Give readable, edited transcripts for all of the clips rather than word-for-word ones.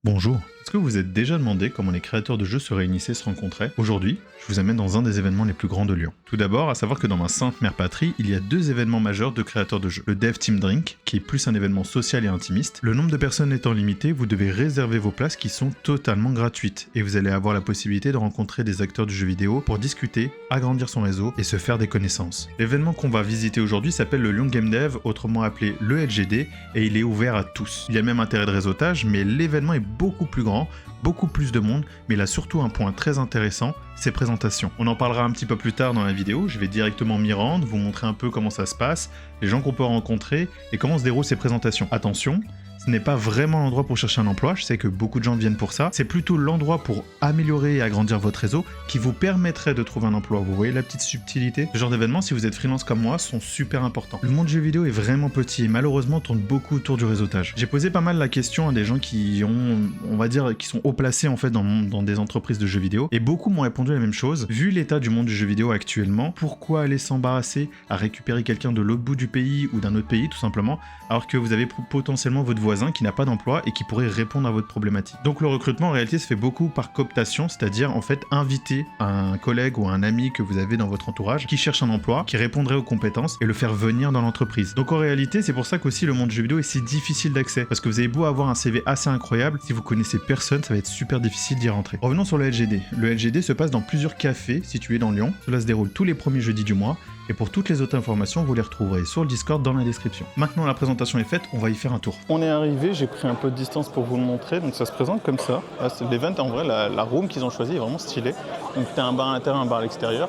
Bonjour, est-ce que vous vous êtes déjà demandé comment les créateurs de jeux se réunissaient et se rencontraient? Aujourd'hui, je vous amène dans un des événements les plus grands de Lyon. Tout d'abord, à savoir que dans ma sainte mère patrie, il y a deux événements majeurs de créateurs de jeux. Le Dev Team Drink, qui est plus un événement social et intimiste. Le nombre de personnes étant limité, vous devez réserver vos places qui sont totalement gratuites. Et vous allez avoir la possibilité de rencontrer des acteurs du jeu vidéo pour discuter, agrandir son réseau et se faire des connaissances. L'événement qu'on va visiter aujourd'hui s'appelle le Lyon Game Dev, autrement appelé le LGD, et il est ouvert à tous. Il y a même intérêt de réseautage, mais l'événement est beaucoup plus grand, beaucoup plus de monde, mais il a surtout un point très intéressant, ses présentations. On en parlera un petit peu plus tard dans la vidéo, je vais directement m'y rendre, vous montrer un peu comment ça se passe, les gens qu'on peut rencontrer et comment se déroulent ces présentations. Attention, ce n'est pas vraiment l'endroit pour chercher un emploi, je sais que beaucoup de gens viennent pour ça, c'est plutôt l'endroit pour améliorer et agrandir votre réseau qui vous permettrait de trouver un emploi. Vous voyez la petite subtilité? Ce genre d'événements, si vous êtes freelance comme moi, sont super importants. Le monde du jeu vidéo est vraiment petit et malheureusement tourne beaucoup autour du réseautage. J'ai posé pas mal la question à des gens qui ont, on va dire, qui sont haut placés en fait dans des entreprises de jeux vidéo et beaucoup m'ont répondu la même chose. Vu l'état du monde du jeu vidéo actuellement, pourquoi aller s'embarrasser à récupérer quelqu'un de l'autre bout du pays ou d'un autre pays tout simplement, alors que vous avez potentiellement votre voisin qui n'a pas d'emploi et qui pourrait répondre à votre problématique. Donc le recrutement en réalité se fait beaucoup par cooptation, c'est-à-dire en fait inviter un collègue ou un ami que vous avez dans votre entourage qui cherche un emploi, qui répondrait aux compétences et le faire venir dans l'entreprise. Donc en réalité c'est pour ça qu'aussi le monde du jeu vidéo est si difficile d'accès, parce que vous avez beau avoir un CV assez incroyable, si vous connaissez personne ça va être super difficile d'y rentrer. Revenons sur le LGD. Le LGD se passe dans plusieurs cafés situés dans Lyon, cela se déroule tous les premiers jeudis du mois. Et pour toutes les autres informations, vous les retrouverez sur le Discord dans la description. Maintenant la présentation est faite, on va y faire un tour. On est arrivé, j'ai pris un peu de distance pour vous le montrer, donc ça se présente comme ça. L'event en vrai, la room qu'ils ont choisi est vraiment stylée. Donc t'as un bar à l'intérieur, un bar à l'extérieur.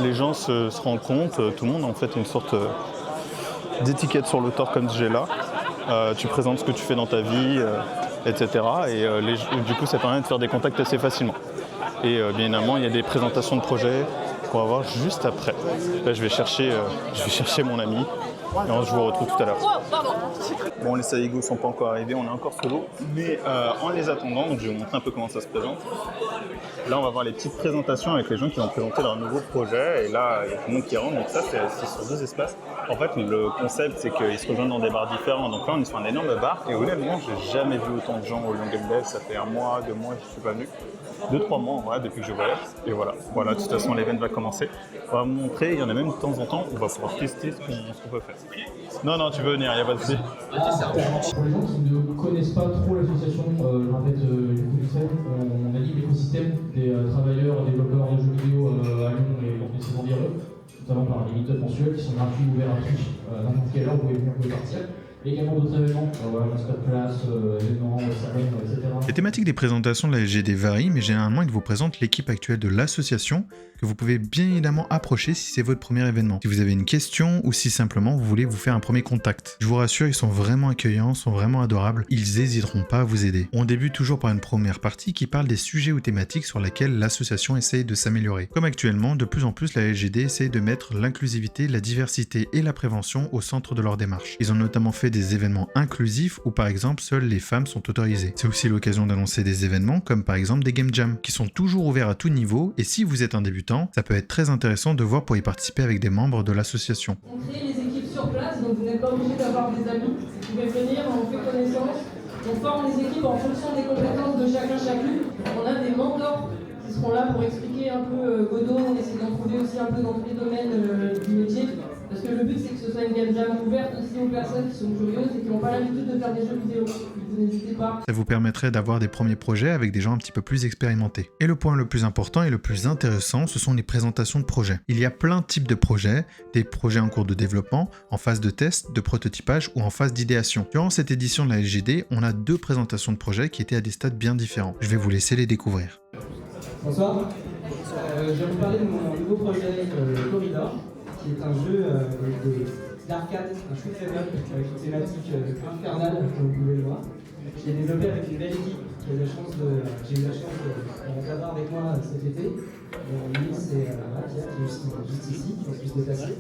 Les gens se rencontrent, tout le monde a en fait une sorte d'étiquette sur le torse comme j'ai là. Tu présentes ce que tu fais dans ta vie, etc. Et du coup ça permet de faire des contacts assez facilement. Et bien évidemment il y a des présentations de projets qu'on va voir juste après. Là je vais chercher mon ami et je vous retrouve tout à l'heure. Bon, les Saigo sont pas encore arrivés, on est encore solo, mais en les attendant, donc je vais vous montrer un peu comment ça se présente. Là on va voir les petites présentations avec les gens qui vont présenter leur nouveau projet, et là il y a tout le monde qui rentre, donc ça c'est sur deux espaces. En fait le concept c'est qu'ils se rejoignent dans des bars différents, donc là on est sur un énorme bar, et honnêtement j'ai jamais vu autant de gens au Lyon Game Dev, ça fait un mois, 2 mois que je suis pas venu. 2-3 mois en vrai depuis que je voyage, et voilà, de toute façon l'event va commencer. On va vous montrer, il y en a même de temps en temps, on va pouvoir tester ce qu'on peut faire. Non, tu veux venir, il n'y a pas de souci. Pour les gens qui ne connaissent pas trop l'association, en fait, on anime l'écosystème des travailleurs, développeurs de jeux vidéo à Lyon et de ses environs, notamment par des meet-ups mensuels qui sont gratuits, ouverts à tous, à n'importe quelle heure, vous pouvez partir. Et également d'autres événements, masterclass, événements, salons, etc. Les thématiques des présentations de la LGD varient, mais généralement ils vous présentent l'équipe actuelle de l'association que vous pouvez bien évidemment approcher si c'est votre premier événement. Si vous avez une question ou si simplement vous voulez vous faire un premier contact. Je vous rassure, ils sont vraiment accueillants, sont vraiment adorables, ils n'hésiteront pas à vous aider. On débute toujours par une première partie qui parle des sujets ou thématiques sur lesquels l'association essaye de s'améliorer. Comme actuellement, de plus en plus la LGD essaye de mettre l'inclusivité, la diversité et la prévention au centre de leur démarche. Ils ont notamment fait des événements inclusifs où par exemple seules les femmes sont autorisées. C'est aussi l'occasion d'annoncer des événements comme par exemple des game jams qui sont toujours ouverts à tout niveau, et si vous êtes un débutant, ça peut être très intéressant de voir pour y participer avec des membres de l'association. On crée les équipes sur place, donc vous n'êtes pas obligé d'avoir des amis, vous pouvez venir, on fait connaissance, on forme les équipes en fonction des compétences de chacune. On a des mentors qui seront là pour expliquer un peu Godot, on essaie d'en trouver aussi un peu dans tous les domaines du métier. Parce que le but c'est que ce soit une game jam ouverte aussi aux personnes qui sont curieuses et qui n'ont pas l'habitude de faire des jeux vidéo. Vous n'hésitez pas. Ça vous permettrait d'avoir des premiers projets avec des gens un petit peu plus expérimentés. Et le point le plus important et le plus intéressant, ce sont les présentations de projets. Il y a plein de types de projets, des projets en cours de développement, en phase de test, de prototypage ou en phase d'idéation. Durant cette édition de la LGD, on a 2 présentations de projets qui étaient à des stades bien différents. Je vais vous laisser les découvrir. Bonsoir. Je vais vous parler de mon nouveau projet Corridor, qui est un jeu d'arcade, un shoot 'em up avec une thématique infernale, comme vous pouvez le voir. J'ai développé avec une belle équipe j'ai eu la chance d'avoir avec moi cet été. Lui, c'est Pierre qui est juste ici, qui va plus se déplacer.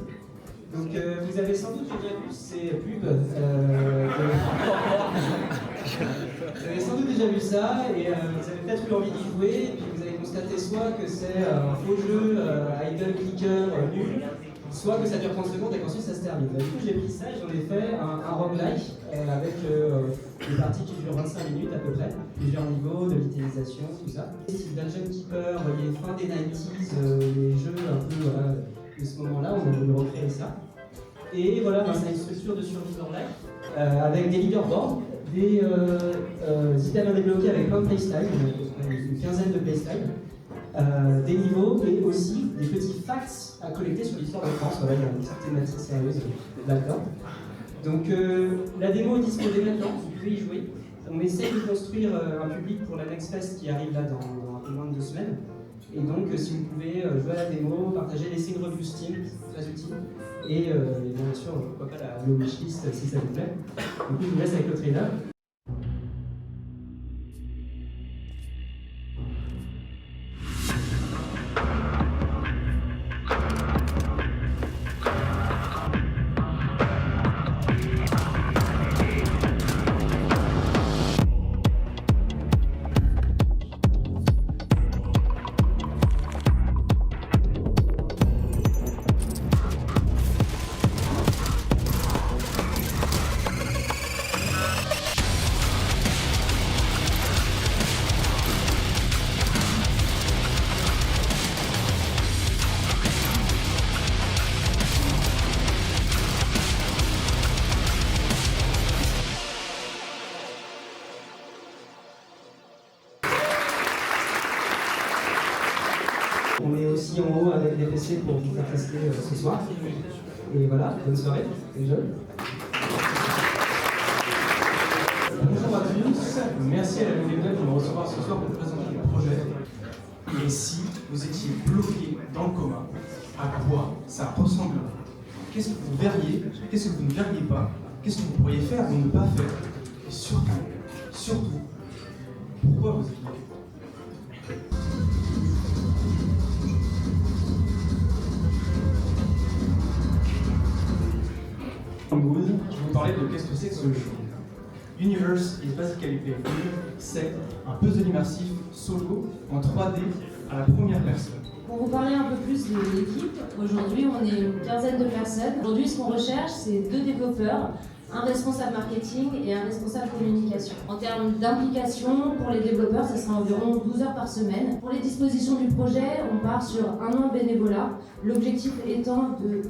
Donc vous avez sans doute déjà vu ces pubs. Vous avez sans doute déjà vu ça et vous avez peut-être eu envie d'y jouer, et puis vous avez constaté soit que c'est un faux jeu idle clicker nul, soit que ça dure 30 secondes et qu'ensuite ça se termine. Du coup, j'ai pris ça et j'en ai fait un roguelike avec des parties qui durent 25 minutes à peu près, plusieurs niveaux de l'utilisation, tout ça. Style Dungeon Keeper, les fins des 90s, les jeux un peu voilà, de ce moment-là, on a voulu recréer ça. Et voilà, c'est une structure de survie roguelike avec des leaderboards, des items à débloquer avec plein de playstyles, une quinzaine de playstyles. Des niveaux et aussi des petits facts à collecter sur l'histoire de France. Voilà, il y a une petite thématique sérieuse là-dedans. Donc la démo est disponible maintenant, vous pouvez y jouer. On essaie de construire un public pour la Next Fest qui arrive là dans un peu moins de 2 semaines. Et donc si vous pouvez jouer à la démo, partager, laisser une review Steam, c'est très utile. Et bien sûr, pourquoi pas le wishlist si ça vous plaît. Donc je vous laisse avec le trailer. On est aussi en haut avec des PC pour vous faire tester ce soir. Et voilà, bonne soirée, enjoy. Bonjour à tous, merci à la Nouvelle Web de me recevoir ce soir pour présenter le projet. Et si vous étiez bloqué dans le coma, à quoi ça ressemblerait? Qu'est-ce que vous verriez? Qu'est-ce que vous ne verriez pas? Qu'est-ce que vous pourriez faire ou ne pas faire? Et surtout, pourquoi vous êtes bloqué? Mood, je vais vous parler de qu'est-ce que c'est que ce jeu. Universe is basically a game, c'est un puzzle immersif solo en 3D à la première personne. Pour vous parler un peu plus de l'équipe, aujourd'hui on est une quinzaine de personnes. Aujourd'hui ce qu'on recherche c'est 2 développeurs, un responsable marketing et un responsable communication. En termes d'implication, pour les développeurs, ça sera environ 12 heures par semaine. Pour les dispositions du projet, on part sur 1 an de bénévolat. L'objectif étant de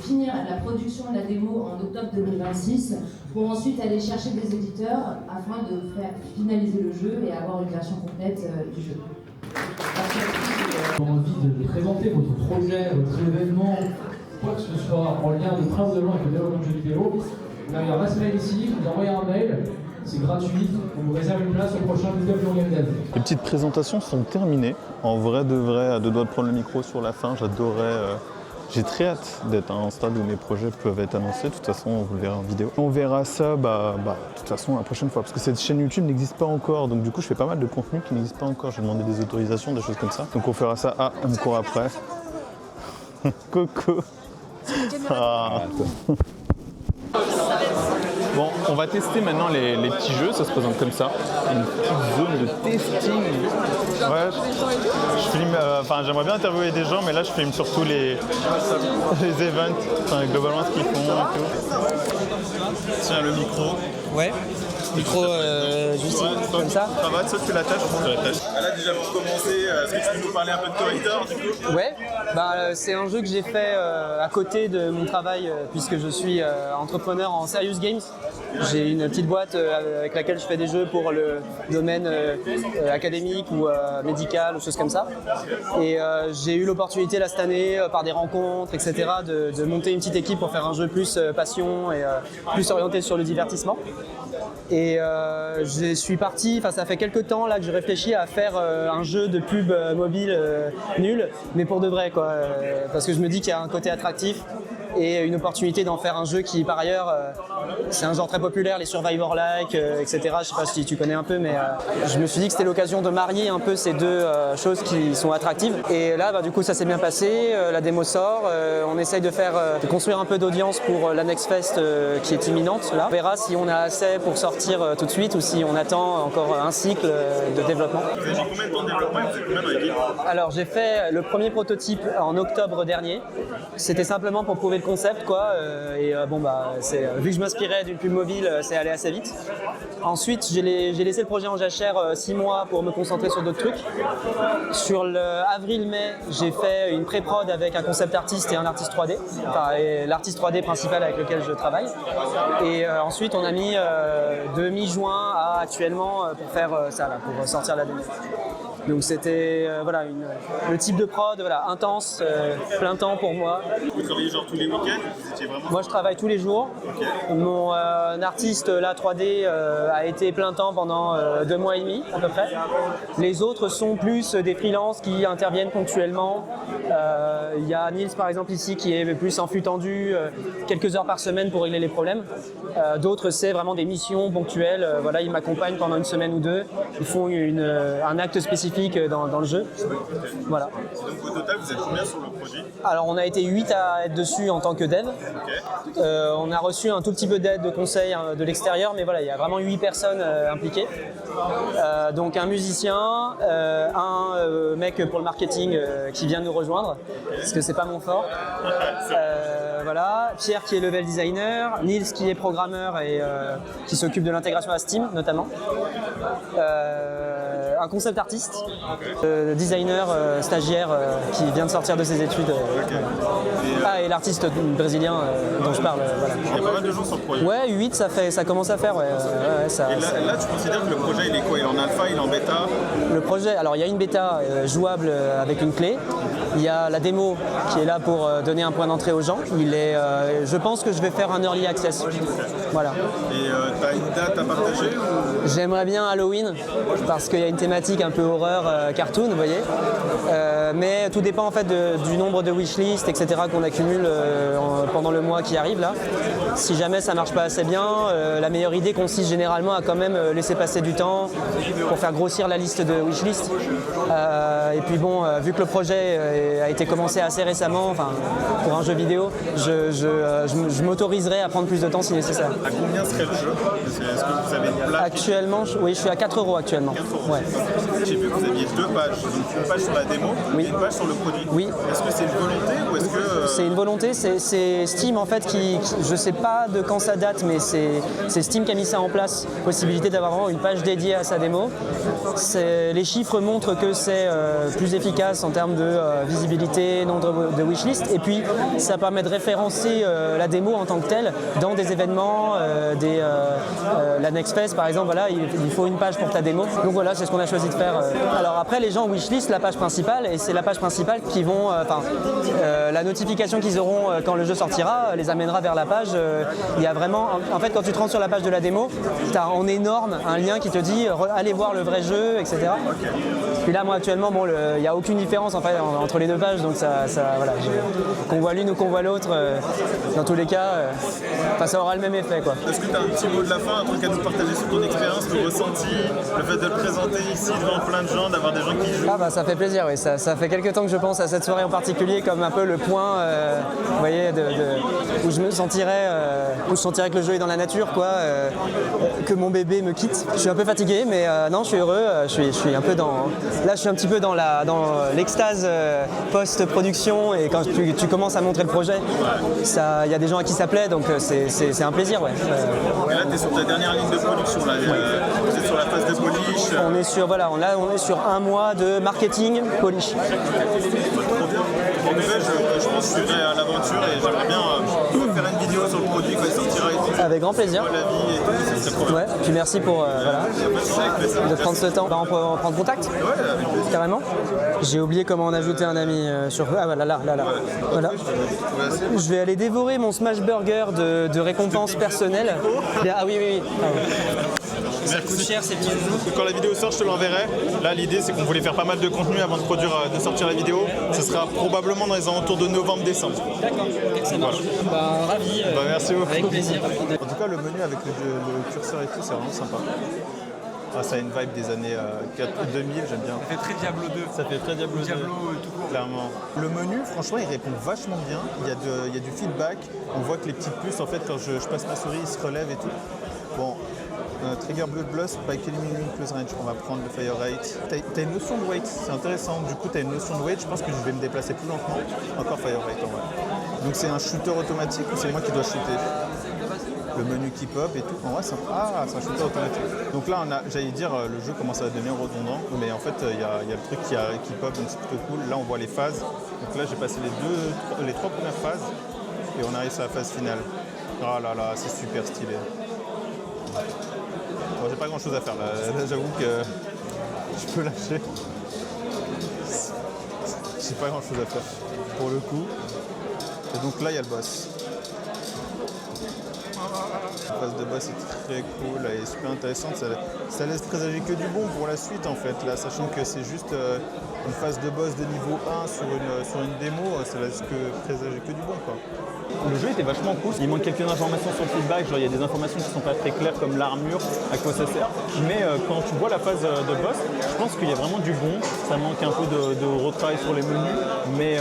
finir la production de la démo en octobre 2026 pour ensuite aller chercher des éditeurs afin de faire finaliser le jeu et avoir une version complète du jeu. J'ai envie de présenter votre projet, votre événement, quoi que ce soit en lien de près ou de loin avec le développement de jeux vidéo, vous avez un mail ici, vous envoyez un mail, c'est gratuit, on vous réserve une place au prochain Meetup Game Dev. Les petites présentations sont terminées. En vrai de vrai, à 2 doigts de prendre le micro sur la fin, j'adorais. J'ai très hâte d'être à un stade où mes projets peuvent être annoncés. De toute façon, vous le verrez en vidéo. On verra ça, de toute façon, la prochaine fois. Parce que cette chaîne YouTube n'existe pas encore. Donc du coup, je fais pas mal de contenu qui n'existe pas encore. J'ai demandé des autorisations, des choses comme ça. Donc on fera ça. Ah, on me court après. Coco. Ah. Bon, on va tester maintenant les petits jeux, ça se présente comme ça. Une petite zone de testing. Ouais, je filme, j'aimerais bien interviewer des gens, mais là je filme surtout les events, globalement ce qu'ils font et tout. Tiens, le micro. Ouais, micro juste comme ça. Ça va, sauf que la tâche, on la tâche. Là déjà pour commencer, est-ce que tu peux nous parler un peu de Corridor du coup? Ouais, c'est un jeu que j'ai fait à côté de mon travail puisque je suis entrepreneur en Serious Games. J'ai une petite boîte avec laquelle je fais des jeux pour le domaine académique ou médical ou choses comme ça. Et j'ai eu l'opportunité là cette année, par des rencontres, etc., de monter une petite équipe pour faire un jeu plus passion et plus orienté sur le divertissement. Et je suis parti, ça fait quelques temps là que je réfléchis à faire un jeu de pub mobile nul, mais pour de vrai quoi, parce que je me dis qu'il y a un côté attractif et une opportunité d'en faire un jeu qui par ailleurs c'est un genre très populaire, les Survivor-like, etc. Je sais pas si tu connais un peu, mais je me suis dit que c'était l'occasion de marier un peu ces deux choses qui sont attractives. Et là, du coup, ça s'est bien passé. La démo sort. On essaye de construire un peu d'audience pour la Next Fest qui est imminente. Là, on verra si on a assez pour sortir tout de suite ou si on attend encore un cycle de développement. Vous avez mis combien de temps de développement et vous êtes combien dans l'équipe? Alors, j'ai fait le premier prototype en octobre dernier. C'était simplement pour prouver le concept, quoi. Vu que je m'inspirais d'une pub mobile, c'est allé assez vite. Ensuite, j'ai laissé le projet en jachère 6 mois pour me concentrer sur d'autres trucs. Sur le avril-mai, j'ai fait une pré-prod avec un concept artiste et un artiste 3D. Et l'artiste 3D principal avec lequel je travaille. Et ensuite, on a mis de mi-juin à actuellement pour faire ça, là, pour sortir la démo. Donc c'était le type de prod intense, plein temps pour moi. Vous travaillez genre tous les week-ends? Vous étiez vraiment... Moi je travaille tous les jours. Okay. Mon artiste là 3D a été plein temps pendant 2 mois et demi à peu près. Les autres sont plus des freelances qui interviennent ponctuellement. Il y a Nils par exemple ici qui est plus en flux tendu, quelques heures par semaine pour régler les problèmes. D'autres c'est vraiment des missions ponctuelles. Ils m'accompagnent pendant une semaine ou deux. Ils font un acte spécifique dans le jeu. Voilà. Donc au total, vous êtes combien sur le produit? Alors on a été 8 à être dessus en tant que dev. Okay. On a reçu un tout petit peu d'aide de conseils de l'extérieur, mais il y a vraiment 8 personnes impliquées. Donc un musicien, un mec pour le marketing qui vient nous rejoindre, parce que c'est pas mon fort. Pierre qui est level designer, Nils qui est programmeur et qui s'occupe de l'intégration à Steam notamment. Un concept artiste, designer stagiaire qui vient de sortir de ses études. Et l'artiste brésilien dont je parle. Il y a pas mal de gens sur le projet. Ouais, 8 ça commence à faire. Ouais, Et là, tu considères que le projet il est quoi? Il est en alpha, il est en bêta? Le projet, alors il y a une bêta jouable avec une clé. Il y a la démo qui est là pour donner un point d'entrée aux gens. Je pense que je vais faire un early access. Voilà. Et tu as une date à partager ou... J'aimerais bien Halloween parce qu'il y a une thématique un peu horreur cartoon, vous voyez. Mais tout dépend en fait du nombre de wishlist, etc. qu'on accumule pendant le mois qui arrive là. Si jamais ça marche pas assez bien, la meilleure idée consiste généralement à quand même laisser passer du temps pour faire grossir la liste de wishlist. Et puis vu que le projet a été commencé assez récemment, pour un jeu vidéo, je m'autoriserai à prendre plus de temps si nécessaire. À combien serait le jeu? Est-ce que vous avez une plage? Actuellement, oui, je suis à 4 € actuellement. 4 €. Ouais. J'ai vu que vous aviez 2 pages, donc une page sur la démo et une page sur le produit. Oui. Est-ce que c'est une volonté ou est-ce que... C'est une volonté, c'est Steam en fait je sais pas de quand ça date, mais c'est Steam qui a mis ça en place, possibilité d'avoir vraiment une page dédiée à sa démo. Les chiffres montrent que c'est plus efficace en termes de visibilité, nombre de wishlist, et puis ça permet de référencer la démo en tant que telle dans des événements, la Next Fest par exemple, il faut une page pour ta démo. Donc voilà, c'est ce qu'on a choisi de faire. Alors après, les gens wishlist la page principale, et c'est la page principale qui vont, la notification qu'ils auront quand le jeu sortira les amènera vers la page. Il y a vraiment, en fait, quand tu te rends sur la page de la démo, tu as en énorme un lien qui te dit allez voir le vrai jeu, etc. Puis là, moi actuellement, il n'y a aucune différence en fait entre les deux pages, donc qu'on voit l'une ou qu'on voit l'autre, dans tous les cas, ça aura le même effet, quoi. Est-ce que tu as un petit mot de la fin, un truc à nous partager sur ton expérience, ton ressenti, le fait de le présenter ici devant plein de gens, d'avoir des gens qui jouent? Ça fait plaisir, oui. Ça fait quelques temps que je pense à cette soirée en particulier comme un peu le point, vous voyez, où je me sentirais, que le jeu est dans la nature, quoi, que mon bébé me quitte. Je suis un peu fatigué, mais non, je suis heureux. Je suis un peu là, je suis un petit peu dans l'extase post-production, et quand tu commences à montrer le projet, il y a des gens à qui ça plaît, donc c'est un plaisir, ouais. Et là, tu es sur ta dernière ligne de production, là. Vous êtes sur la phase de polish. On est sur un mois de marketing polish. En effet, je pense que je suivrai à l'aventure et j'aimerais bien faire une vidéo sur le produit quand il sortira et tout. Avec grand plaisir. La vie et tout, c'est trop bien. Ouais, puis merci pour de prendre ce temps. On peut prendre contact? Ouais, avec plaisir. Carrément. J'ai oublié comment on ajouter un ami sur... Ah voilà, là. Voilà. Je vais aller dévorer mon smash burger de récompense personnelle. Ah oui. ça coûte cher ces petits joujoux. Quand la vidéo sort, je te l'enverrai. Là, l'idée, c'est qu'on voulait faire pas mal de contenu avant de sortir la vidéo. Ce sera probablement dans les alentours de novembre-décembre. D'accord, ok, ça marche. Bah, ravi. Merci beaucoup. Avec plaisir. En tout cas, le menu avec le curseur et tout, c'est vraiment sympa. Ah, ça a une vibe des années 2000, j'aime bien. Ça fait très Diablo 2. Ça fait très Diablo 2. Diablo tout court. Clairement. Le menu, franchement, il répond vachement bien. Il y a du feedback. On voit que les petites puces, en fait, quand je passe ma souris, ils se relèvent et tout. Bon, Trigger Bloodlust, by Eliminating Close Range, on va prendre le Fire Rate. T'as une notion de weight, c'est intéressant. Du coup, t'as une notion de weight, je pense que je vais me déplacer plus lentement. Encore Fire Rate en vrai. Donc c'est un shooter automatique ou c'est moi qui dois shooter? Le menu qui pop et tout. En vrai, c'est un shooter automatique. Donc là, j'allais dire, le jeu commence à devenir redondant, mais en fait, il y a le truc qui pop, donc c'est plutôt cool. Là, on voit les phases. Donc là, j'ai passé les trois premières phases et on arrive sur la phase finale. Oh là là, c'est super stylé. Bon, j'ai pas grand chose à faire là, j'avoue que je peux lâcher. J'ai pas grand chose à faire pour le coup. Et donc là, il y a le boss. La phase de boss est très cool, elle est super intéressante, ça laisse présager que du bon pour la suite en fait, là, sachant que c'est juste une phase de boss de niveau 1 sur une démo, ça laisse présager que du bon quoi. Le jeu était vachement cool, il manque quelques informations sur le feedback, genre il y a des informations qui sont pas très claires comme l'armure, à quoi ça sert, mais quand tu vois la phase de boss, je pense qu'il y a vraiment du bon, ça manque un peu de retravail sur les menus, mais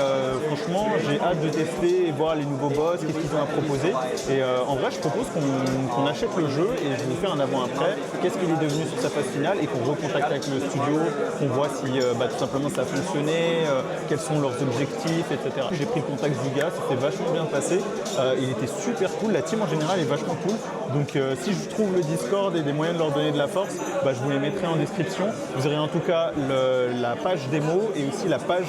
franchement j'ai hâte de tester et voir les nouveaux boss, qu'est-ce qu'ils ont à proposer, et en vrai je propose qu'on achète le jeu et je vous fais un avant-après, qu'est-ce qu'il est devenu sur sa phase finale et qu'on recontacte avec le studio, qu'on voit si tout simplement ça a fonctionné, quels sont leurs objectifs, etc. J'ai pris le contact du gars, c'était vachement bien passé, il était super cool, la team en général est vachement cool, donc si je trouve le Discord et des moyens de leur donner de la force, je vous les mettrai en description. Vous aurez en tout cas la page démo et aussi la page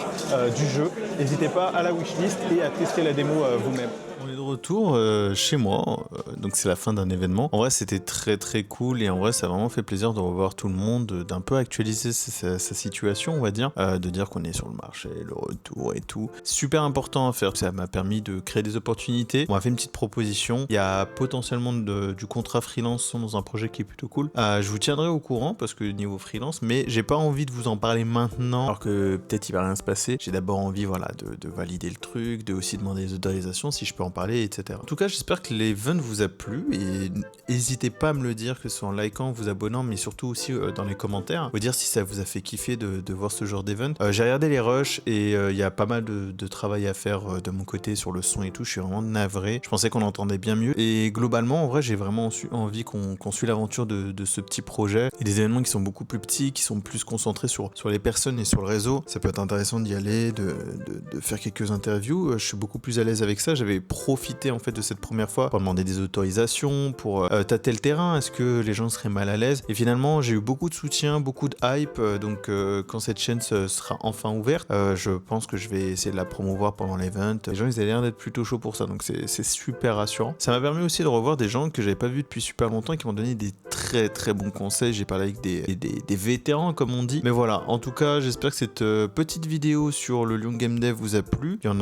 du jeu. N'hésitez pas à la wishlist et à tester la démo vous-même. On est de retour chez moi, donc c'est la fin d'un événement. En vrai c'était très très cool et en vrai ça a vraiment fait plaisir de revoir tout le monde, d'un peu actualiser sa situation on va dire, de dire qu'on est sur le marché, le retour et tout. Super important à faire, ça m'a permis de créer des opportunités. On m'a fait une petite proposition, il y a potentiellement du contrat freelance dans un projet qui est plutôt cool. Je vous tiendrai au courant parce que niveau freelance, mais j'ai pas envie de vous en parler maintenant alors que peut-être il va rien se passer. J'ai d'abord envie de valider le truc, de aussi demander des autorisations si je peux en parler, etc. En tout cas, j'espère que l'event vous a plu et n'hésitez pas à me le dire, que ce soit en likant, vous abonnant, mais surtout aussi dans les commentaires. Vous dire si ça vous a fait kiffer de voir ce genre d'event. J'ai regardé les rushs et il y a pas mal de travail à faire de mon côté sur le son et tout. Je suis vraiment navré. Je pensais qu'on entendait bien mieux. Et globalement, en vrai, j'ai vraiment envie qu'on suit l'aventure de ce petit projet. Et des événements qui sont beaucoup plus petits, qui sont plus concentrés sur les personnes et sur le réseau. Ça peut être intéressant d'y aller, de faire quelques interviews. Je suis beaucoup plus à l'aise avec ça. J'avais profité en fait de cette première fois pour demander des autorisations, pour tâter le terrain, est-ce que les gens seraient mal à l'aise, et finalement j'ai eu beaucoup de soutien, beaucoup de hype, donc quand cette chaîne sera enfin ouverte, je pense que je vais essayer de la promouvoir pendant l'event. Les gens ils avaient l'air d'être plutôt chauds pour ça, donc c'est super rassurant. Ça m'a permis aussi de revoir des gens que j'avais pas vus depuis super longtemps et qui m'ont donné des très très bons conseils. J'ai parlé avec des vétérans comme on dit, mais voilà, en tout cas j'espère que cette petite vidéo sur le Lyon Game Dev vous a plu. Il y en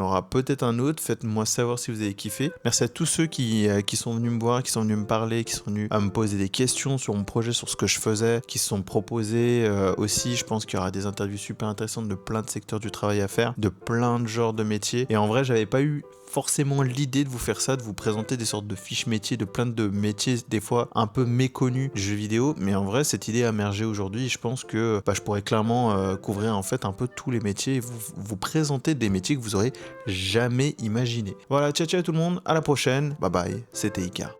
aura peut-être un autre, faites-moi savoir si vous avez kiffé. Merci à tous ceux qui sont venus me voir, qui sont venus me parler, qui sont venus à me poser des questions sur mon projet, sur ce que je faisais, qui se sont proposés aussi. Je pense qu'il y aura des interviews super intéressantes de plein de secteurs du travail à faire, de plein de genres de métiers. Et en vrai, j'avais pas eu forcément l'idée de vous faire ça, de vous présenter des sortes de fiches métiers, de plein de métiers des fois un peu méconnus du jeu vidéo, mais en vrai cette idée a émergé aujourd'hui et je pense que je pourrais clairement couvrir en fait un peu tous les métiers et vous présenter des métiers que vous aurez jamais imaginés. Voilà, ciao ciao tout le monde, à la prochaine, bye bye, c'était Ika.